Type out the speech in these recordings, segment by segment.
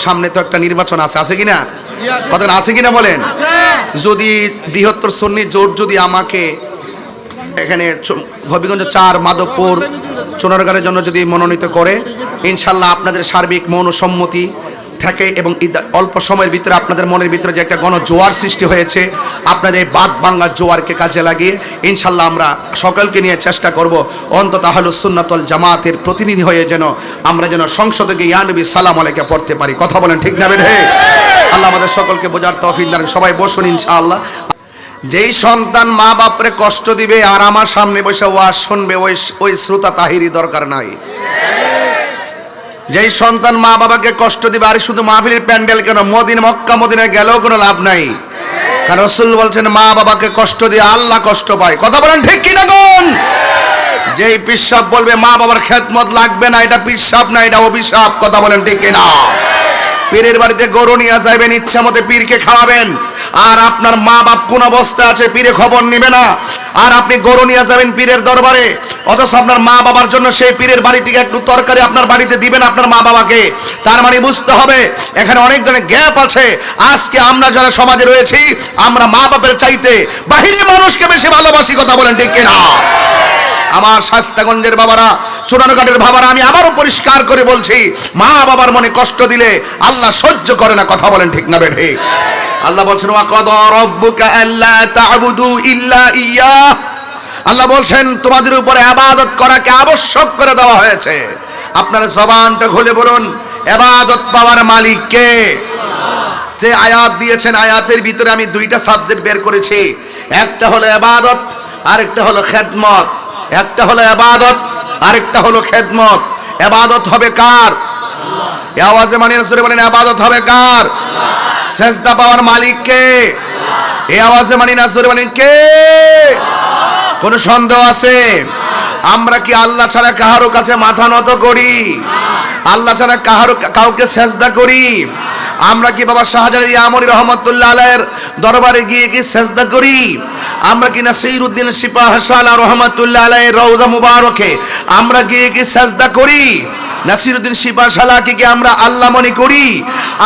সামনে তো একটা নির্বাচন আছে কিনা? কথা আছে কিনা বলেন? যদি বৃহত্তর সুন্নি জোট যদি আমাকে এখানে হবিগঞ্জ 4 মাধবপুর চুনারগাঁয়ের জন্য যদি মনোনীত করে, ইনশাল্লাহ আপনাদের সার্বিক মনসম্মতি থাকে এবং অল্প সময়ের ভিতরে আপনাদের মনের ভিতরে যে একটা গণজোয়ার সৃষ্টি হয়েছে, আপনাদের বাদ বাংলার জোয়ারকে কাজে লাগিয়ে ইনশাল্লাহ আমরা সকলকে নিয়ে চেষ্টা করব অন্তত আহলুস সুন্নাত ওয়াল জামাতের প্রতিনিধি হয়ে যেন আমরা যেন সংসদে গিয়ে ইয়া নবী সালাম আলাইকা পড়তে পারি। কথা বলেন ঠিক না বেঠে? আল্লাহ আমাদের সকলকে বোঝার তৌফিক দান। সবাই বসুন ইনশাআল্লাহ। যেই সন্তান মা বাপরে কষ্ট দিবে আর আমার সামনে বসে ওয়াজ শুনবে, ওই শ্রোতা তাহিরি দরকার নাই। যেই সন্তান মা বাবাকে কষ্ট দিবে, আর শুধু মাহফিলের প্যান্ডেল কেন, মক্কা মদিনায় গেলেও কোনো লাভ নাই। কারণ রাসূল বলছেন মা বাবাকে কষ্ট দিয়ে আল্লাহ কষ্ট পায়। কথা বলেন ঠিক কিনা কোন? যেই পিশাব বলবে মা বাবার খেদমত লাগবে না, এটা পিশাব না, এটা অভিশাপ। কথা বলেন ঠিক কিনা? পীরের বাড়িতে গরু নিয়ে যাবেন, ইচ্ছা মতো পীরকে খাওয়াবেন, আর আপনার মা বাপ কোন অবস্থা আছে পীরে খবর নিবে না, আর আপনি গরু নিয়ে যাবেন পীরের দরবারে, অথচ আপনার মা বাবার জন্য সেই পীরের বাড়ি থেকে একটু তরকারি আপনার বাড়িতে দিবেন আপনার মা বাবাকে। তার মানে বুঝতে হবে এখানে অনেক ধরনের গ্যাপ আছে। আজকে আমরা যারা সমাজে রয়েছি, আমরা মা বাপের চাইতে বাহিরের মানুষকে বেশি ভালোবাসি। কথা বলেন ঠিক কিনা? আমার শাস্তাগঞ্জের বাবারা, চুনারঘাটের বাবারা, আমি আবারও পরিষ্কার করে বলছি, মা বাবার মনে কষ্ট দিলে আল্লাহ সহ্য করে না। কথা বলেন ঠিক না বেঠে? আল্লাহ বলছেন ওয়াকাদা রাব্বুকা আল্লা তা'বুদু ইল্লা ইয়্যাহ। আল্লাহ বলছেন তোমাদের উপরে ইবাদত করাকে আবশ্যক করে দেওয়া হয়েছে। আপনারা জবানটা খুলে বলুন, ইবাদত পাওয়ার মালিক কে? যে আয়াত দিয়েছেন, আয়াতের ভিতরে আমি 2টা সাবজেক্ট বের করেছি। একটা হলো ইবাদত, আরেকটা হলো খেদমত। একটা হলো ইবাদত, আরেকটা হলো খেদমত। ইবাদত হবে কার? আল্লাহ। এই আওয়াজে মানে জোরে বলেন, ইবাদত হবে কার? আল্লাহ। সেজদা পাওয়ার মালিক কে? আল্লাহ। এই আওয়াজে মানে না জোরে বলেন কে? আল্লাহ। কোনো সন্দেহ আছে? আমরা কি আল্লাহ ছাড়া কারো কাছে মাথা নত করি? আল্লাহ ছাড়া কাউকে সেজদা করি? আমরা কি বাবা শাহজালাল ইয়ামনি রহমাতুল্লাহ আলাইহির দরবারে গিয়ে কি সেজদা করি? আমরা কি নাসিরউদ্দিন সিপাহশালা রহমাতুল্লাহ আলাইহির রওজা মুবারকে আমরা গিয়ে কি সেজদা করি? নাসিরউদ্দিন সিপাহশালাকে কি আমরা আল্লাহ মনে করি?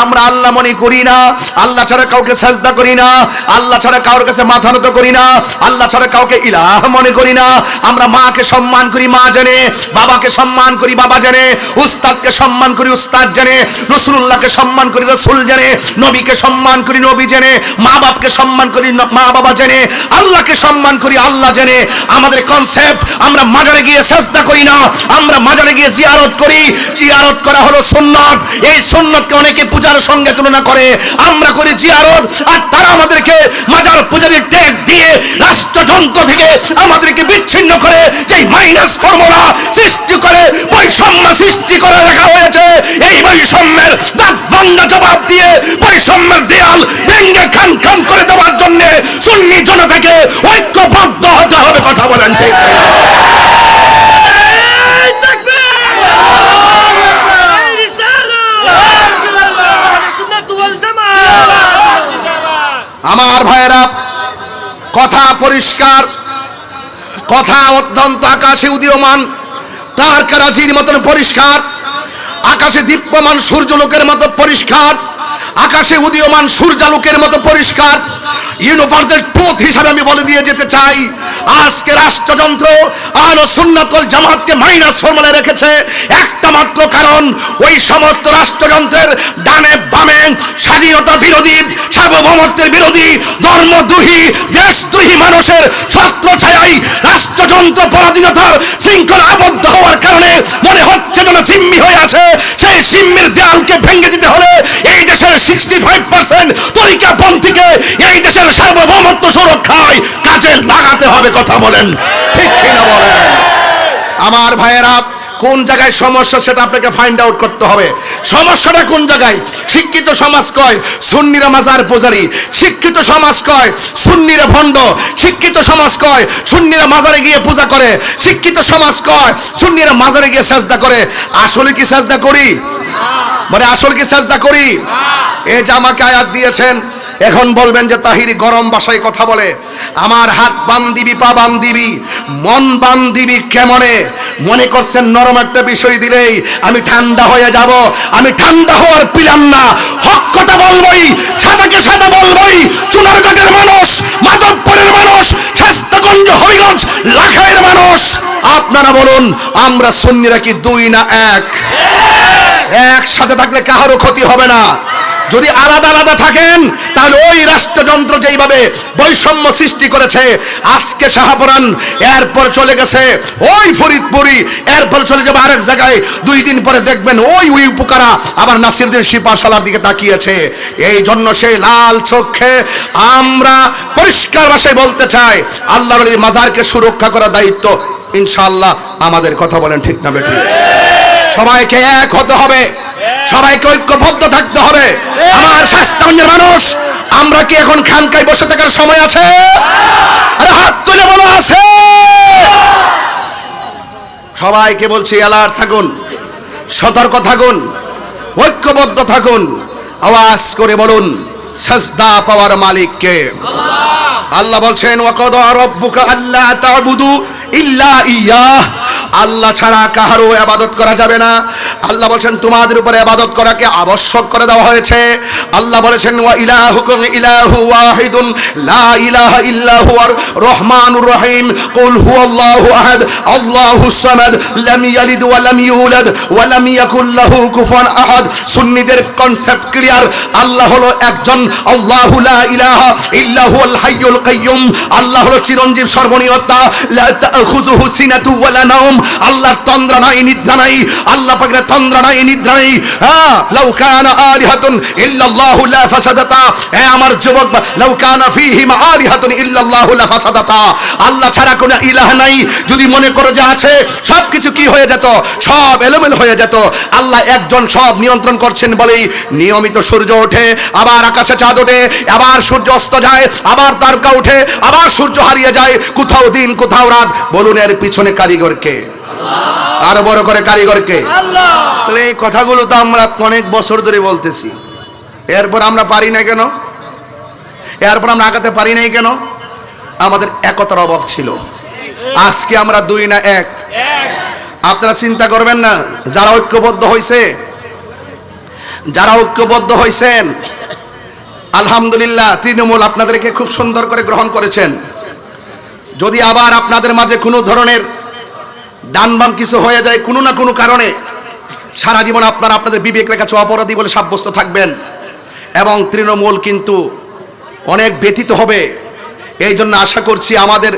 আমরা আল্লাহ মনে করি না। আল্লাহ ছাড়া কাউকে সেজদা করি না, আল্লাহ ছাড়া কারোর কাছে মাথা নত করি না, আল্লাহ ছাড়া কাউকে ইলাহ মনে করি না। আমরা মাকে সম্মান করি মা জানে, বাবাকে সম্মান করি বাবা জানে, উস্তাদকে সম্মান করি উস্তাদ জানে, রাসূলুল্লাহকে সম্মান করি রাসূল জানে, নবীকে সম্মান করি নবী জানে, মা বাপকে সম্মান করি মা বাবা জানে, আল্লাহকে সম্মান করি আল্লাহ জানে। আমাদের কনসেপ্ট, আমরা মাজারে গিয়ে সেজদা করি না, আমরা মাজারে গিয়ে জিয়ারত করি। জিয়ারত করা হলো সুন্নাত। এই সুন্নাতকে অনেকে পূজার সঙ্গে তুলনা করে। আমরা করি জিয়ারত, আর তারা আমাদেরকে মাজার পূজারীর ট্যাগ দিয়ে রাষ্ট্রযন্ত্র থেকে আমাদেরকে বিচ্ছিন্ন করে যে মাইনাস ফর্মুলা সৃষ্টি করে বৈষম্য সৃষ্টি করে রাখা হয়েছে। এই বৈষম্যের দাঁত ভাঙা জবাব দিয়ে বৈষম্যের দেয়াল ভেঙে খান খান করে দেওয়ার জন্য সুন্নি জনতাকে ঐক্যবদ্ধ হতে হবে। কথা বলেন ঠিক? আমার ভাইয়েরা, কথা পরিষ্কার, কথা অত্যন্ত আকাশে উদীয়মান তার কারাজির মতন পরিষ্কার, আকাশে দীপ্যমান সূর্যলোকের মতো পরিষ্কার, আকাশে উদীয়মান সূর্যালোকের মতো পরিষ্কার। ইউনিভার্সাল ট্রুথ হিসাবে আমি বলে দিয়ে যেতে চাই, আজকে রাষ্ট্রযন্ত্র আহলুস সুন্নাত ওয়াল জামাতকে মাইনাস ফর্মুলায় রেখেছে একটা মাত্র কারণ, ওই সমস্ত রাষ্ট্রযন্ত্রের ডানে বামে স্বাধীনতা বিরোধী, সার্বভৌমত্বের বিরোধী, ধর্মদ্রোহী, দেশদ্রোহী মানুষের ছত্রছায়ায় রাষ্ট্রযন্ত্র পরাধীনতার শৃঙ্খলা আবদ্ধ হওয়ার কারণে মনে হচ্ছে যেন জিম্মি হয়ে আছে। সেই জিম্মির দেয়ালকে ভেঙে দিতে হলে এই দেশের 65% তরিকাপন্থীকে এই দেশের সার্বভৌমত্ব সুরক্ষায় কাজে লাগাতে হবে। কথা বলেন ঠিক কিনা বলেন? আমার ভাইয়েরা, কোন জায়গায় সমস্যা সেটা আপনাকে ফাইন্ড আউট করতে হবে। সমস্যাটা কোন জায়গায়? শিক্ষিত সমাজ কয় সুন্নিরা মাজার পূজারি, শিক্ষিত সমাজ কয় সুন্নিরা ভণ্ড, শিক্ষিত সমাজ কয় সুন্নিরা মাজারে গিয়ে পূজা করে, শিক্ষিত সমাজ কয় সুন্নিরা মাজারে গিয়ে সেজদা করে। আসলে কি সেজদা করি? মানে আসলে কি সেজদা করি? এই যে আমাকে আয়াত দিয়েছেন, এখন বলবেন যে তাহিরি গরম ভাষায় কথা বলে, আমার হাত বান্দিবি পা বান্দিবি মন বান্দিবি কেমনে? মনে করছেন নরম একটা বিষয় দিলেই আমি ঠান্ডা হয়ে যাব? আমি ঠান্ডা হওয়ার পিলাম না, হক কথা বলবই, সাদাকে সাদা বলবই। চুনারঘাটের মানুষ, মাধবপুরের মানুষ, শাস্তাগঞ্জ, হবিগঞ্জ, লাখাইয়ের মানুষ, আপনারা বলুন আমরা সুন্নিরা কি দুই না এক? একসাথে থাকলে কারো ক্ষতি হবে না। যদি আলাদা আলাদা থাকেন তাহলে ওই রাষ্ট্রযন্ত্র যেইভাবে বৈষম্য সৃষ্টি করেছে, আজকে শাহপুরান, এরপর চলে গেছে ওই ফরিদপুরি, এরপর চলে যাবে আরেক জায়গায়, 2 দিন পরে দেখবেন ওই উপকারা আবার নাসিরউদ্দিন শিপাশালার দিকে তাকিয়েছে। এই জন্য সেই লাল চোখে আমরা পরিষ্কার ভাষায় বলতে চাই, আল্লাহর ওলি মাজারকে সুরক্ষা করার দায়িত্ব ইনশাআল্লাহ আমাদের। কথা বলেন ঠিক না বেঠিক? সবাইকে এক হতে হবে, সবাইকে ঐক্যবদ্ধ থাকতে হবে। আমার শাস্তাগঞ্জের মানুষ, আমরা কি এখন খানকায় বসে থাকার সময় আছে? আরে হাত তুলে বলো আছে। সবাইকে বলছি অ্যালার্ট থাকুন, সতর্ক থাকুন, ঐক্যবদ্ধ থাকুন। আওয়াজ করে বলুন সাজদা পাওয়ার মালিক কে? আল্লাহ বলছেন ওয়াকাদা রাব্বুকা আল্লা তা'বুদু ইল্লা ইয়াহ, আল্লাহ ছাড়া কারো ইবাদত করা যাবে না। আল্লাহ বলেন তোমাদের উপরে ইবাদত করাকে আবশ্যক করে দেওয়া হয়েছে। আল্লাহ বলেছেন ওয়া ইলাহুকুম ইলাহু ওয়াহিদুন লা ইলাহা ইল্লা হুয়ার রহমানুর রহিম, কুল হুয়াল্লাহু আহাদ আল্লাহুস সামাদ লাম ইয়ালিদ ওয়া লাম ইউলাদ ওয়া লাম ইয়াকুল লাহু কুফুয়ান আহাদ। সুন্নিদের কনসেপ্ট ক্লিয়ার, আল্লাহ হলো একজন, আল্লাহু লা ইলাহা ইল্লা হুয়াল হাইয়ুল কাইয়্যুম, আল্লাহ হলো চিরঞ্জীব সর্বনিয়তা, লা তাখুযুহু সিনাতু ওয়া লা নাওম, আল্লাহর তন্দ্রা নাই নিদ্রা নাই, আল্লাহ পাকের তন্দ্রা নাই নিদ্রা নাই। লাউ কানা আলিহাতুন ইল্লাল্লাহু লা ফাসাদাতা, হে আমার যুবক, লাউ কানা ফীহিমা আলিহাতুন ইল্লাল্লাহু লা ফাসাদাতা, আল্লাহ ছাড়া কোনো ইলাহ নাই যদি মনে করো যে আছে, সবকিছু কি হয়ে যেত? সব এলোমেলো হয়ে যেত। আল্লাহ একজন সব নিয়ন্ত্রণ করছেন বলেই নিয়মিত সূর্য ওঠে, আবার আকাশে চাঁদ ওঠে, আবার সূর্য অস্ত যায়, আবার তারকা ওঠে, আবার সূর্য হারিয়ে যায়, কোথাও দিন কোথাও রাত। বলুন এর পিছনে কারিগর কে? আরো বড় করে কারিগর কে? তাহলে এই কথাগুলো তো আমরা অনেক বছর ধরে বলতেছি, এরপর আমরা পারি না কেন? এরপর আমরা আগাতে পারি নাই কেন? আমাদের একতার অভাব ছিল। আজকে আমরা দুই না এক? আপনারা চিন্তা করবেন না, যারা ঐক্যবদ্ধ হয়েছে, যারা ঐক্যবদ্ধ হয়েছেন আলহামদুলিল্লাহ, তৃণমূল আপনাদেরকে খুব সুন্দর করে গ্রহণ করেছেন। যদি আবার আপনাদের মাঝে কোনো ধরনের ডান বাম কিছু হয়ে যায় কোনো না কোনো কারণে, সারা জীবন আপনারা আপনাদের বিবেকের কাছে অপরাধী বলে সাব্যস্ত থাকবেন এবং তৃণমূল কিন্তু অনেক ব্যথিত হবে। এই জন্য আশা করছি আমাদের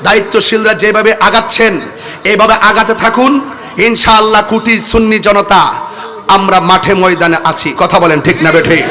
দায়িত্বশীলরা যেভাবে আগাচ্ছেন এইভাবে আগাতে থাকুন। ইনশাআল্লাহ কোটি সুন্নি জনতা আমরা মাঠে ময়দানে আছি। কথা বলেন ঠিক না বেঠিক?